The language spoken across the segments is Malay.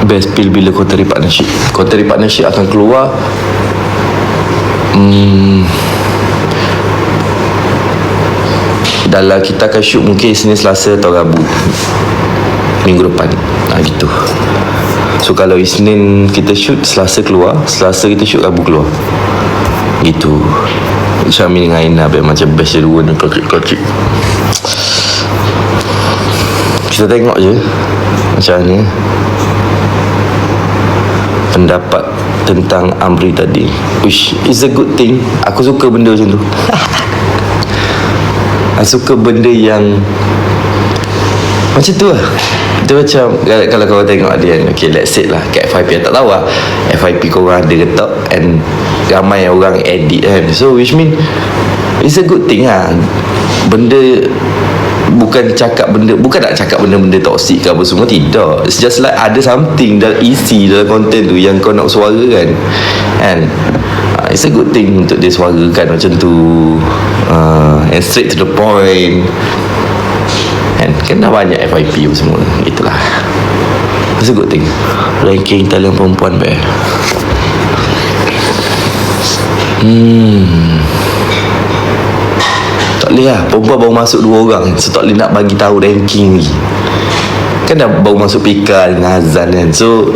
best feel bila kau tarik partnership. Kau tarik partnership akan keluar dalam kita akan shoot mungkin Isnin, Selasa atau Rabu minggu depan. Gitu. So kalau Isnin kita shoot, Selasa keluar, Selasa kita shoot, Rabu keluar. Gitu. Syamil dengan Aina macam best dua ni, kocik. Kita tengok je macam mana pendapat tentang Amri tadi. Which is a good thing. Aku suka benda macam tu. Aku suka benda yang macam tu lah. Dia macam kalau kau tengok ada yang okay, let's say lah kat FYP, tak tahu lah FYP korang ada ke tak, and ramai orang edit kan. So which mean it's a good thing lah. Benda bukan nak cakap benda-benda toksik ke apa semua, tidak. It's just like ada something dalam isi dalam konten tu yang kau nak suarakan, and it's a good thing untuk dia suarakan macam tu, and straight to the point. And kan dah banyak FYP apa semua. Itulah, it's a good thing. Ranking talent perempuan tak boleh lah, perempuan baru masuk 2 orang, so tak boleh nak bagi tahu ranking lagi. Kan dah baru masuk Pika dengan Hazan kan. So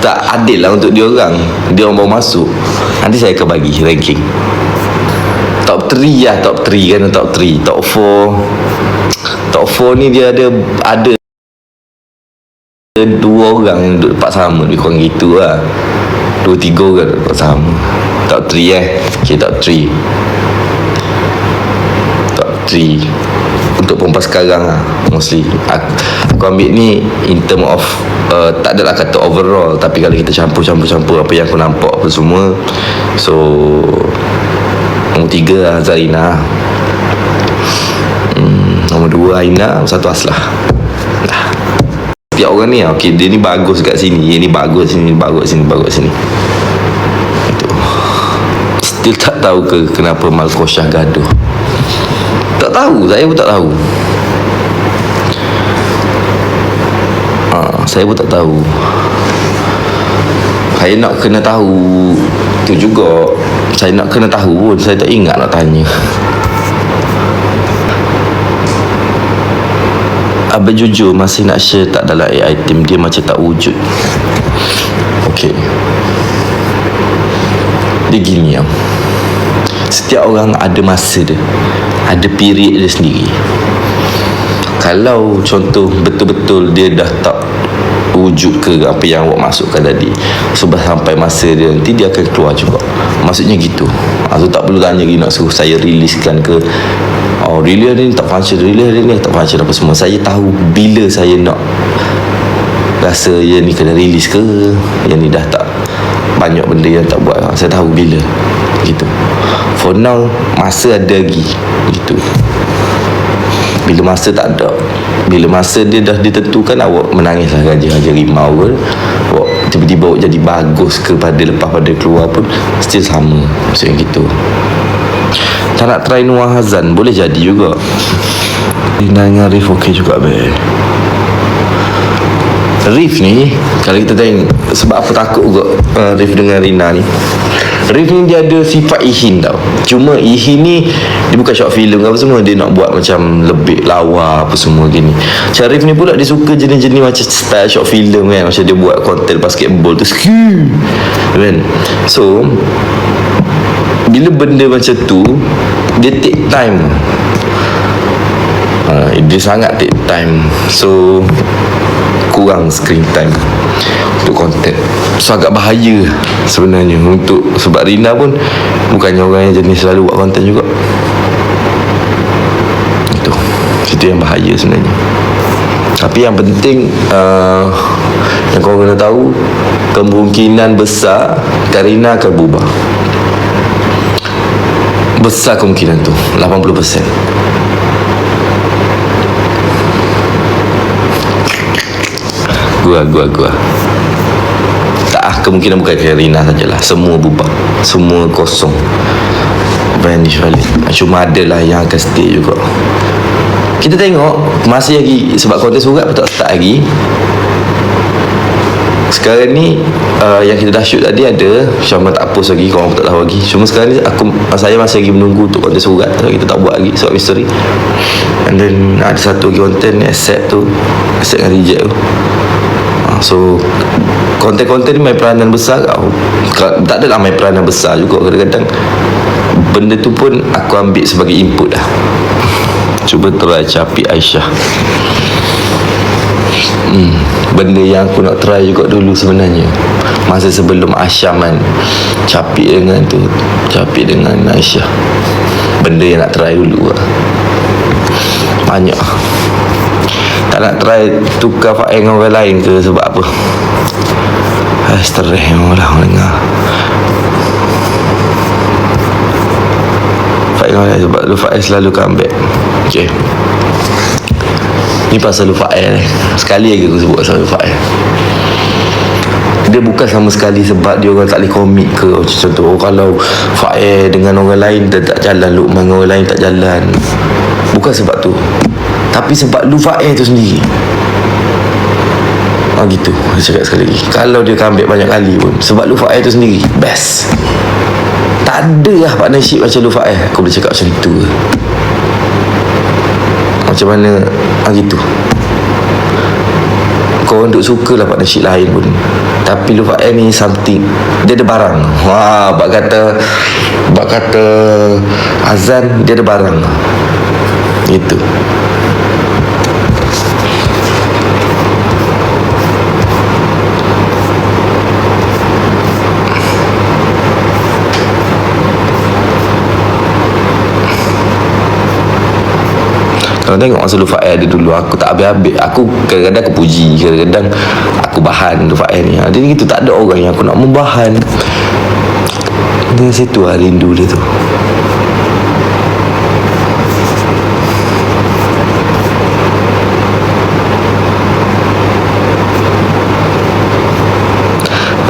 tak adil lah untuk dia orang baru masuk. Nanti saya akan bagi ranking top 3 lah, top 3 kan, top 3, top 4 ni dia ada 2 orang yang duduk tempat sama, lebih kurang gitu lah. 2-3 orang duduk tempat sama. Top 3 okay, top 3 untuk perempuan sekarang lah, mostly aku ambil ni in term of tak adalah kata overall, tapi kalau kita campur apa yang aku nampak apa semua. So nombor 3 lah Zarina, nombor 2 Aina, nombor 1 Aslah. Tiap orang ni okay, dia ni bagus kat sini, dia ni bagus sini, bagus sini. Itu still tak tahu ke kenapa Malkosyah gaduh. Tak tahu, saya pun tak tahu. Saya pun tak tahu. Saya nak kena tahu tu juga. Saya nak kena tahu pun, saya tak ingat nak tanya. Abang jujur masih nak share tak dalam AI team, dia macam tak wujud. Okay, dia gini ya. Setiap orang ada masa dia, ada period dia sendiri. Kalau contoh betul-betul dia dah tak wujud ke apa yang awak masukkan tadi, sebab sampai masa dia nanti dia akan keluar juga. Maksudnya gitu. So tak perlu tanya lagi nak suruh saya riliskan ke, really hari ni tak function, really hari ni tak function apa semua. Saya tahu bila saya nak rasa yang ni kena rilis ke, yang ni dah tak banyak benda yang tak buat. Saya tahu bila gitu. For now masa ada lagi gitu. Bila masa tak ada, bila masa dia dah ditentukan, awak menangis lah raja rimau ke, awak tiba-tiba awak jadi bagus ke lepas pada keluar pun still sama. Maksudnya gitu. Tak nak try Noah Hazan, boleh jadi juga. Rina dengan Rif okey juga Rif ni kalau kita tengok, sebab apa takut juga Rif dengan Rina ni. Rif ni dia ada sifat Ihin tau. Cuma Ihin ni dia bukan short film apa semua, dia nak buat macam lebih lawa apa semua gini. Macam Rif ni pula dia suka jenis-jenis macam style short film kan, macam dia buat konten basketball tu kan. So bila benda macam tu dia take time, dia sangat take time. So kurang screen time untuk konten. So agak bahaya sebenarnya untuk, sebab Rina pun bukannya orang yang jenis selalu buat konten juga. Itu yang bahaya sebenarnya. Tapi yang penting yang korang kena tahu, kemungkinan besar Karina akan berubah. Besar kemungkinan tu, 80%. Gua tak, kemungkinan bukan Karina sajalah, semua berubah, semua kosong, vanish balik. Cuma adalah yang akan stay juga. Kita tengok masih lagi, sebab konten surat pun tak start lagi. sekarang ni yang kita dah shoot tadi ada, Syamah tak post lagi, korang pun tak tahu lagi. Cuma sekarang ni saya masih lagi menunggu untuk konten surat, kita tak buat lagi surat misteri. And then ada satu lagi konten accept dengan reject tu. So konten-konten ni main peranan besar tau. Tak adalah main peranan besar juga, kadang-kadang benda tu pun aku ambil sebagai input dah. Cuba try capik Aisyah. Benda yang aku nak try juga dulu sebenarnya, masa sebelum Asyam kan, capik dengan Aisyah. Benda yang nak try dulu lah. Banyak. Tak nak try tukar Fail dengan orang lain ke sebab apa? Stres orang dengar Fail dengan orang lain sebab Fail selalu comeback. Okay, ni pasal Fail sekali lagi aku sebut pasal Fail. Dia bukan sama sekali sebab dia orang tak boleh komit ke. Contoh kalau Fail dengan orang lain dia tak jalan, Luqman dengan orang lain tak jalan, bukan sebab tu, tapi sebab lu Fail tu sendiri. Gitu dia cakap sekali lagi. Kalau dia comeback banyak kali pun sebab lu Fail tu sendiri. Best. Tak ada lah partnership macam lu Fail. Aku boleh cakap macam tu. Macam mana gitu. Korang duk suka lah partnership lain pun, tapi lu Fail ni something, dia ada barang. Bak kata Azan, dia ada barang gitu. Kalau tengok masa lu Fail ada dulu, aku tak habis-habis. Aku kadang-kadang aku puji, kadang-kadang aku bahan lu Fail ni. Dia gitu, tak ada orang yang aku nak membahan. Dari situ lah rindu dia tu.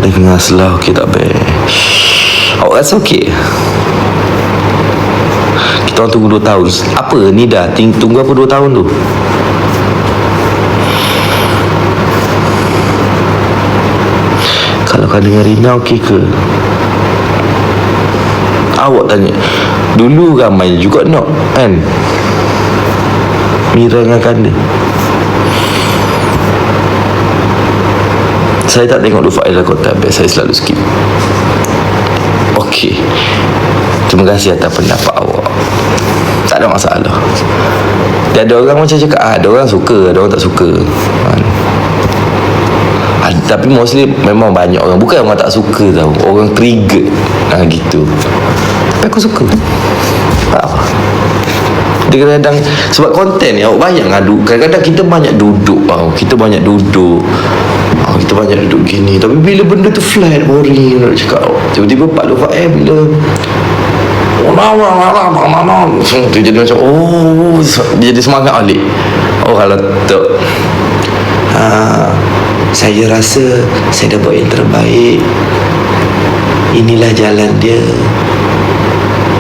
Dengar selah okey tak baik. Awak rasa okey? Kita orang tunggu 2 tahun. Apa ni dah? Tunggu apa 2 tahun tu? Kalau kau dengar Rina okey ke? Awak tanya. Dulu ramai juga nak kan? Mira dengan Kanda. Saya tak tengok Lufa Aila Kota, saya selalu skip. Okey, terima kasih atas pendapat awak. Tak ada masalah. Dia ada orang macam cakap, ada orang suka, ada orang tak suka kan? Tapi mostly memang banyak orang, bukan orang tak suka tau, orang trigger gitu. Tapi aku suka. Tak apa. Dia kadang-kadang sebab konten ni, awak bayang kadang-kadang kita banyak duduk tau, kita banyak duduk gini, tapi bila benda tu flat, boring nak cakap. Tiba-tiba Pak Lufa bila tu jadi macam dia jadi semangat balik. Kalau tak saya rasa saya dah buat yang terbaik, inilah jalan dia,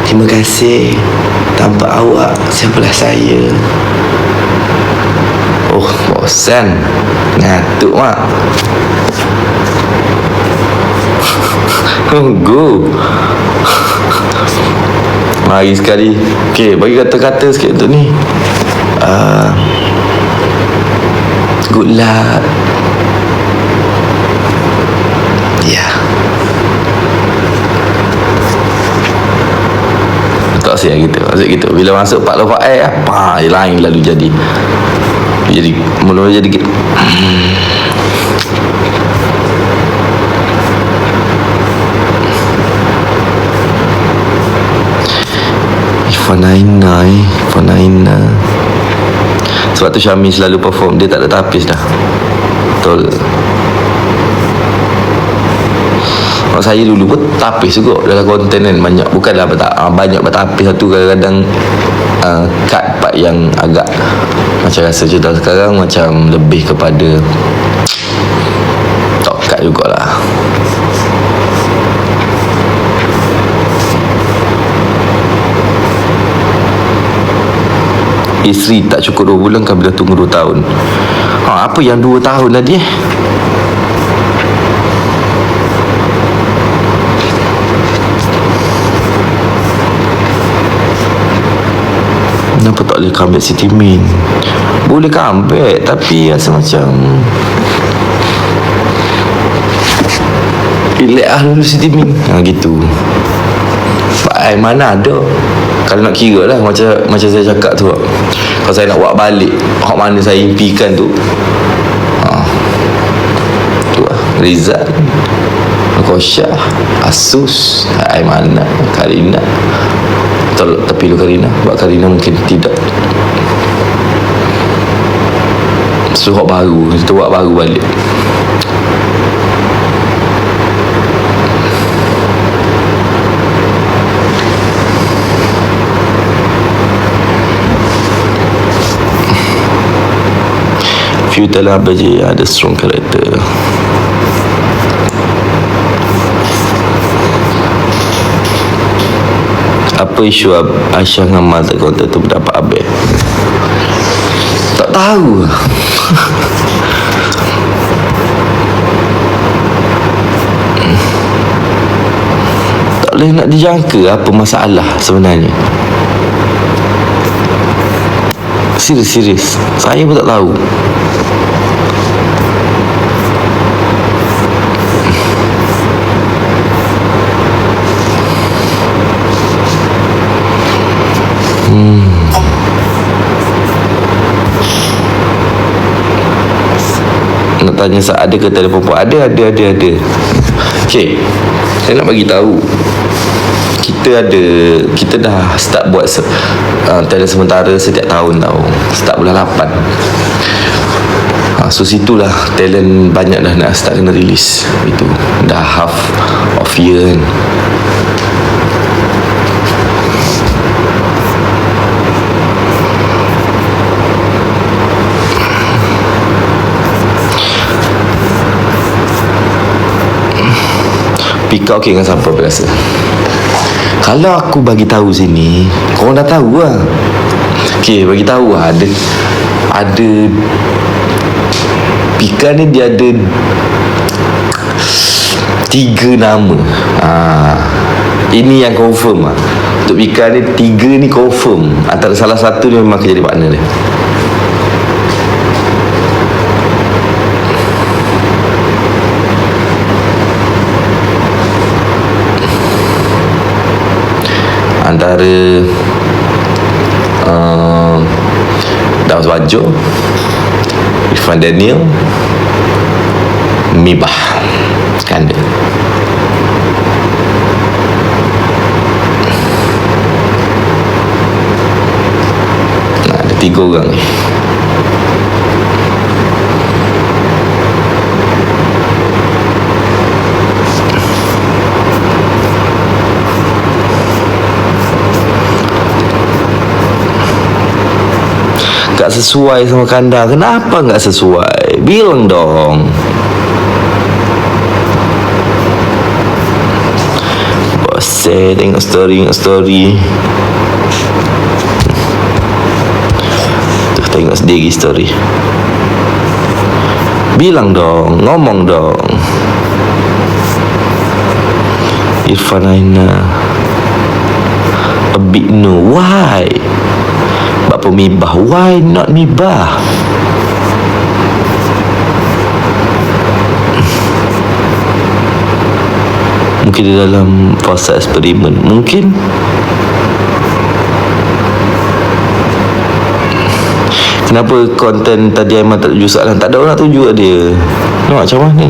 terima kasih, tanpa awak siapalah saya. Bosan ngantuk mak. Go. Mari sekali. Okay, bagi kata-kata sikit untuk ni. Good luck. Ya. Tak asyik gitu. Asyik gitu. Bila masuk Pak Lufa apa lain lalu jadi mula jadi gitu. Fanaina sebab tu Syami selalu perform, dia tak ada tapis dah. Betul. Saya dulu pun tapis juga dalam konten kan, banyak, bukanlah banyak bertapis satu, kadang-kadang cut part yang agak macam rasa cerita. Sekarang macam lebih kepada top cut jugalah. Isteri tak cukup 2 bulan kan, bila tunggu 2 tahun. Apa yang 2 tahun tadi Kenapa tak boleh comeback City Min? Boleh comeback, tapi rasa macam relax lah dulu City Min. Gitu. Mana ada. Kalau nak kira lah, macam saya cakap tu, kalau saya nak buat balik hak mana saya impikan tu, tu lah. Rizal, Kosyah, Asus, Aimanah, Karina. Tapi lu Karina, buat Karina mungkin tidak. Suruh baru, kita buat baru balik. Few telah je ada strong character. Apa isu Aisyah dengan Mal tak konten tu berdapat habis? Tak tahu. Tak boleh nak dijangka apa masalah sebenarnya. Serius, saya pun tak tahu. Nak tanya ada ke telefon pun ada. Okey, saya nak bagi tahu, kita dah start buat talent sementara setiap tahun tau. Start bulan 8. So situlah talent banyak dah nak start kena release. Itu dah half of year kan. Pika okey dengan siapa biasa? Kalau aku bagi tahu sini, korang dah tahu lah. Okey, bagi tahu lah. Ada Pika ni dia ada 3 nama. Ini yang confirm lah. Untuk Pika ni 3 ni confirm. Antara salah satu ni memang akan jadi partner dia. Antara Daus Bajo, Irfan Daniel, Mibah Skandar. Ada 3 orang ni. Tak sesuai sama Kandar. Kenapa tak sesuai? Bilang dong. Bos tengok story. Tuh, tengok sendiri story. Bilang dong, ngomong dong. Irfan Aina, a bit no. Why? Bapa Mibah, why not Mibah? Mungkin dia dalam fasa eksperimen. Mungkin. Kenapa konten tadi Aiman tak tuju soalan? Tak ada orang tuju dia. Nak macam mana?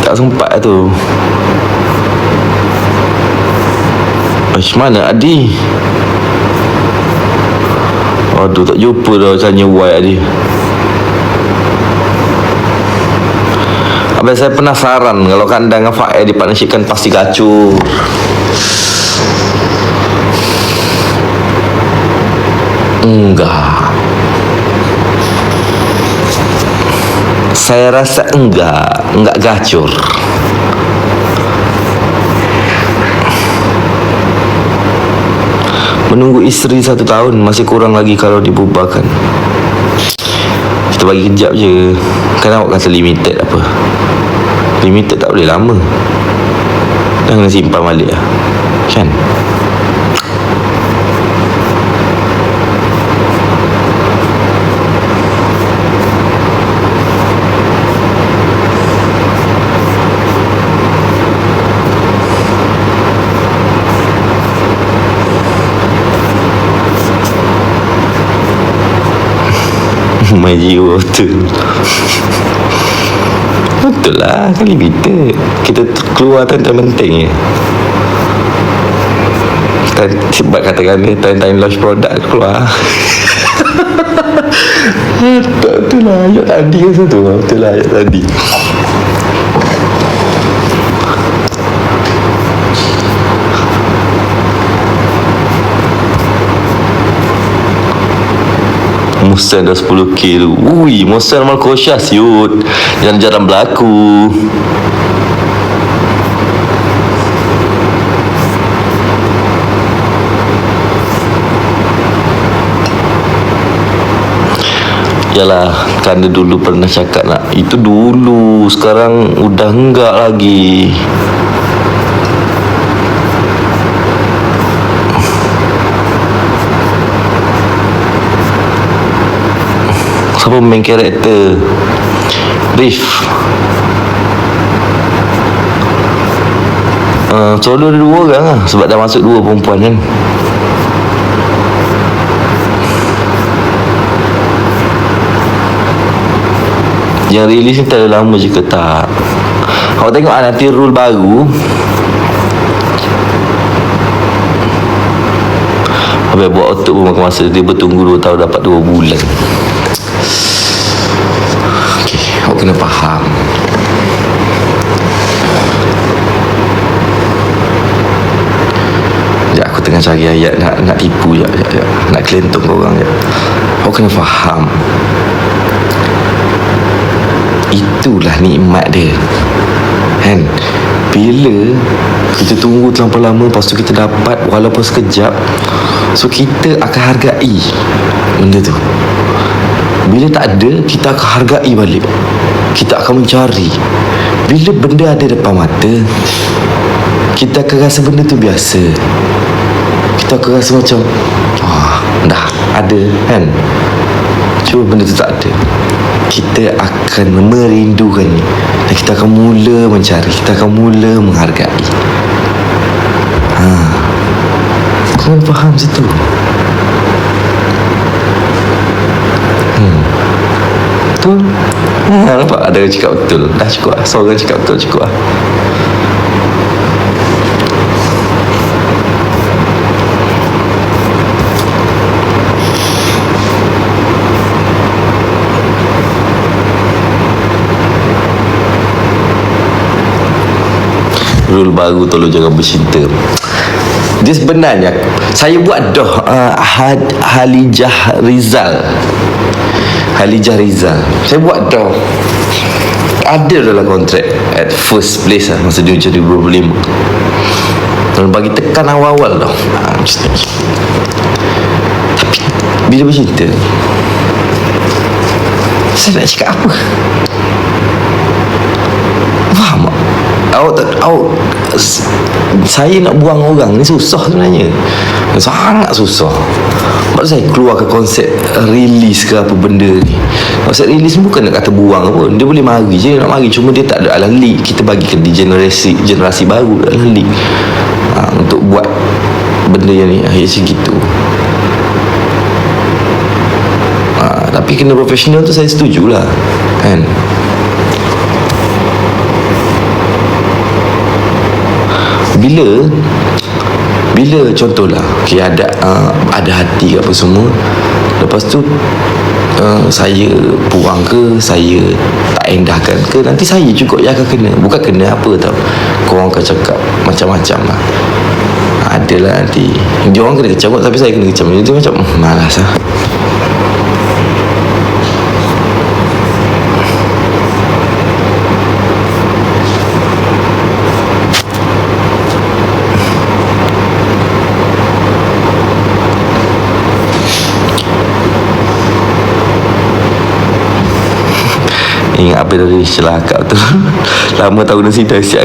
Tak sempat tu. Macam mana Adi? Aduh, tak jumpa dah tanya why Adi. Abang saya penasaran kalau Kandar dengan Fael dipartnershipkan pasti kacau. Enggak. Saya rasa enggak gacor. Menunggu isteri 1 tahun masih kurang lagi kalau dibubarkan. Kita bagi kejap je. Kan awak kata limited apa? Limited tak boleh lama. kena simpan balik lah, kan? My jiwa betul. Betul lah, kali kita keluar time penting je. Sebab katakan dia time launch produk keluar. Betul lah, ayat tadi ke satu. Betul lah, ayat tadi. Musa dah 10k tu. Ui, Musa mal kosya siut. Yang jarang berlaku. Yalah, kerana dulu pernah cakap nak. Itu dulu, sekarang udah enggak lagi. Siapa main karakter? Riff. Solo ada 2 orang lah. Sebab dah masuk 2 perempuan kan. Yang release ni terlalu lama je ke tak? Awak tengok lah nanti rule baru. Habis buat otot pun makan masa. Dia bertunggu 2 tahun dapat 2 bulan. Okay, awak kena faham. Sekejap aku tengah cari ayat nak tipu je. Nak kelentong korang je. Awak kena faham. Itulah nikmat dia, kan? Bila kita tunggu terlampau lama, lepas tu kita dapat walaupun sekejap, so kita akan hargai benda tu. Bila tak ada, kita akan hargai balik. Kita akan mencari. Bila benda ada depan mata, kita akan rasa benda tu biasa. Kita akan rasa macam dah ada, kan? Cuba benda tu tak ada, kita akan merindukannya. Dan kita akan mula mencari. Kita akan mula menghargai. Kau faham situ? Betul? Nampak ada yang cakap betul. Dah cukup lah. Seorang cakap betul cukup lah. Rule baru, tolong jangan bercinta. Dia sebenarnya saya buat dah Halijah Rizal. Saya buat dah. Ada dalam kontrak at first place lah, masa dia jadi 25. Dan bagi tekan awal-awal dah. Tapi bila bercinta, saya nak cakap apa? Faham tak? Saya nak buang orang ni susah sebenarnya. Sangat susah. Maksud saya keluarkan konsep release ke apa benda ni. Konsep release ni bukan nak kata buang pun. Dia boleh mari je, nak mari. Cuma dia tak ada dalam league. Kita bagikan di generasi baru dalam league. Untuk buat benda yang ni macam gitu. Tapi kena profesional tu saya setujulah, kan? Bila contohlah ada hati apa semua, lepas tu saya buang ke, saya tak endahkan ke, nanti saya juga yang akan kena. Bukan kena apa tau, korang akan cakap macam-macam lah. Adalah nanti dia orang kena kecam, tapi saya kena kecam. Itu macam malas lah. Ingat apa dari celaka tu. Lama tahu nasi dah siap